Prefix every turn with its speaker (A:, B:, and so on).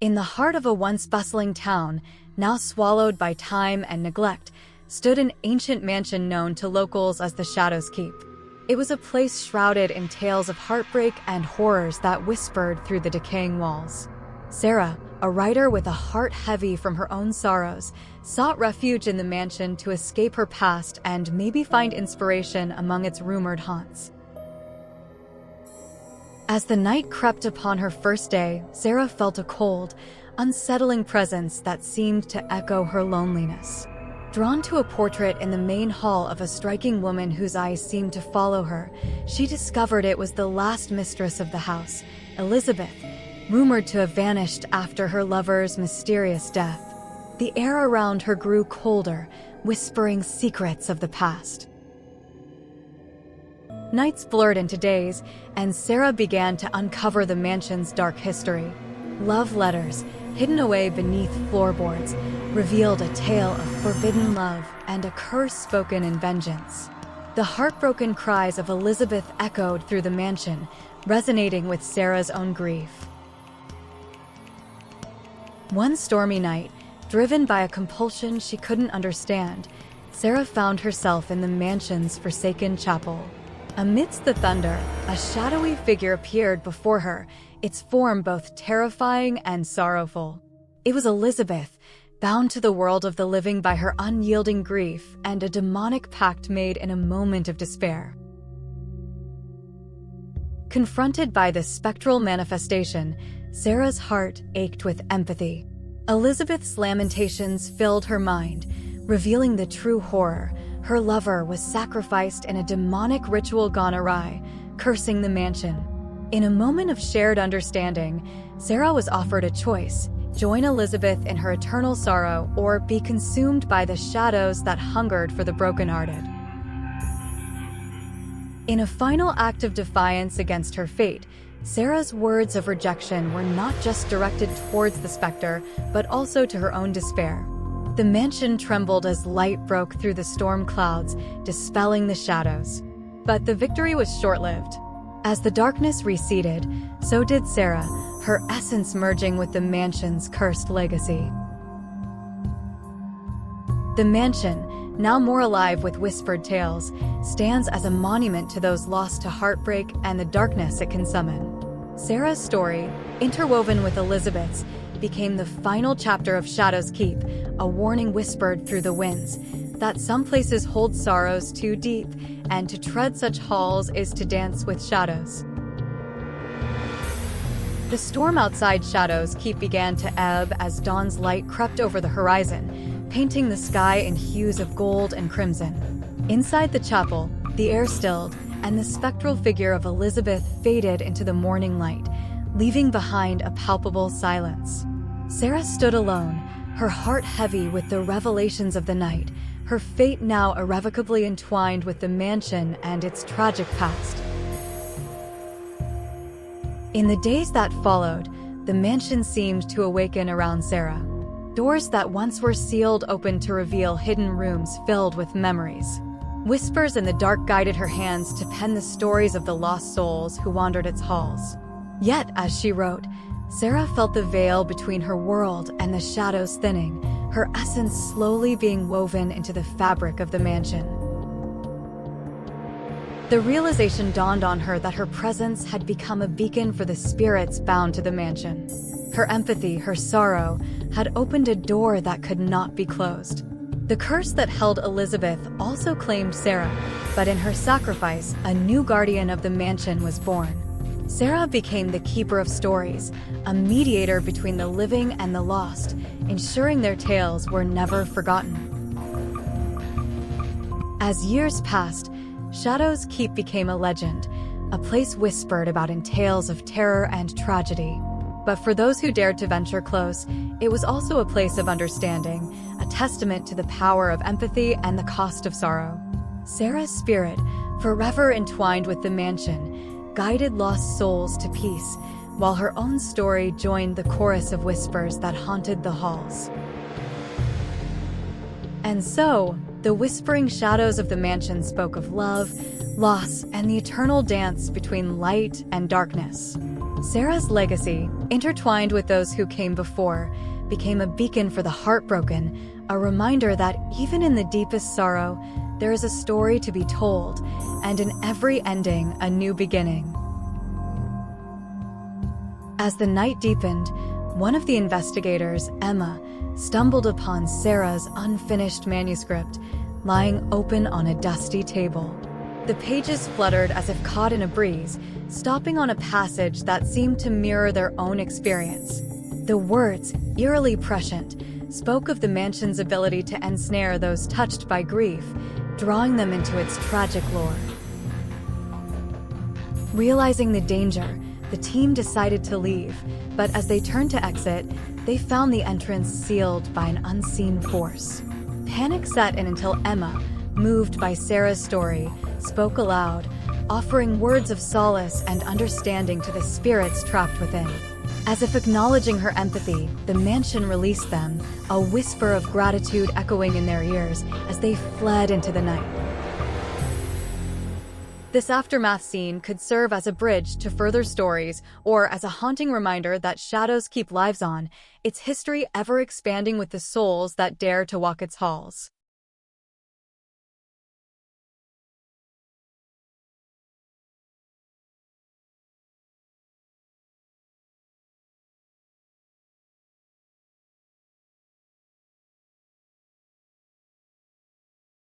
A: In the heart of a once bustling town, now swallowed by time and neglect, stood an ancient mansion known to locals as the Shadows Keep. It was a place shrouded in tales of heartbreak and horrors that whispered through the decaying walls. Sarah, a writer with a heart heavy from her own sorrows, sought refuge in the mansion to escape her past and maybe find inspiration among its rumored haunts. As the night crept upon her first day, Sarah felt a cold, unsettling presence that seemed to echo her loneliness. Drawn to a portrait in the main hall of a striking woman whose eyes seemed to follow her, she discovered it was the last mistress of the house, Elizabeth, rumored to have vanished after her lover's mysterious death. The air around her grew colder, whispering secrets of the past. Nights blurred into days, and Sarah began to uncover the mansion's dark history. Love letters, hidden away beneath floorboards, revealed a tale of forbidden love and a curse spoken in vengeance. The heartbroken cries of Elizabeth echoed through the mansion, resonating with Sarah's own grief. One stormy night, driven by a compulsion she couldn't understand, Sarah found herself in the mansion's forsaken chapel. Amidst the thunder, a shadowy figure appeared before her, its form both terrifying and sorrowful. It was Elizabeth, bound to the world of the living by her unyielding grief and a demonic pact made in a moment of despair. Confronted by this spectral manifestation, Sarah's heart ached with empathy. Elizabeth's lamentations filled her mind, revealing the true horror. Her lover was sacrificed in a demonic ritual gone awry, cursing the mansion. In a moment of shared understanding, Sarah was offered a choice: join Elizabeth in her eternal sorrow or be consumed by the shadows that hungered for the brokenhearted. In a final act of defiance against her fate, Sarah's words of rejection were not just directed towards the specter, but also to her own despair. The mansion trembled as light broke through the storm clouds, dispelling the shadows. But the victory was short-lived. As the darkness receded, so did Sarah, her essence merging with the mansion's cursed legacy. The mansion, now more alive with whispered tales, stands as a monument to those lost to heartbreak and the darkness it can summon. Sarah's story, interwoven with Elizabeth's, became the final chapter of Shadows Keep, a warning whispered through the winds that some places hold sorrows too deep, and to tread such halls is to dance with shadows. The storm outside Shadows Keep began to ebb as dawn's light crept over the horizon, painting the sky in hues of gold and crimson. Inside the chapel, the air stilled, and the spectral figure of Elizabeth faded into the morning light, leaving behind a palpable silence. Sarah stood alone, her heart heavy with the revelations of the night, her fate now irrevocably entwined with the mansion and its tragic past. In the days that followed, the mansion seemed to awaken around Sarah. Doors that once were sealed opened to reveal hidden rooms filled with memories. Whispers in the dark guided her hands to pen the stories of the lost souls who wandered its halls. Yet, as she wrote, Sarah felt the veil between her world and the shadows thinning, her essence slowly being woven into the fabric of the mansion. The realization dawned on her that her presence had become a beacon for the spirits bound to the mansion. Her empathy, her sorrow, had opened a door that could not be closed. The curse that held Elizabeth also claimed Sarah, but in her sacrifice, a new guardian of the mansion was born. Sarah became the keeper of stories, a mediator between the living and the lost, ensuring their tales were never forgotten. As years passed, Shadows Keep became a legend, a place whispered about in tales of terror and tragedy. But for those who dared to venture close, it was also a place of understanding, a testament to the power of empathy and the cost of sorrow. Sarah's spirit, forever entwined with the mansion, guided lost souls to peace, while her own story joined the chorus of whispers that haunted the halls. And so, the whispering shadows of the mansion spoke of love, loss, and the eternal dance between light and darkness. Sarah's legacy, intertwined with those who came before, became a beacon for the heartbroken, a reminder that even in the deepest sorrow, there is a story to be told, and in every ending, a new beginning. As the night deepened, one of the investigators, Emma, stumbled upon Sarah's unfinished manuscript, lying open on a dusty table. The pages fluttered as if caught in a breeze, stopping on a passage that seemed to mirror their own experience. The words, eerily prescient, spoke of the mansion's ability to ensnare those touched by grief, drawing them into its tragic lore. Realizing the danger, the team decided to leave, but as they turned to exit, they found the entrance sealed by an unseen force. Panic set in until Emma, moved by Sarah's story, spoke aloud, offering words of solace and understanding to the spirits trapped within. As if acknowledging her empathy, the mansion released them, a whisper of gratitude echoing in their ears as they fled into the night. This aftermath scene could serve as a bridge to further stories or as a haunting reminder that shadows keep lives on, its history ever expanding with the souls that dare to walk its halls.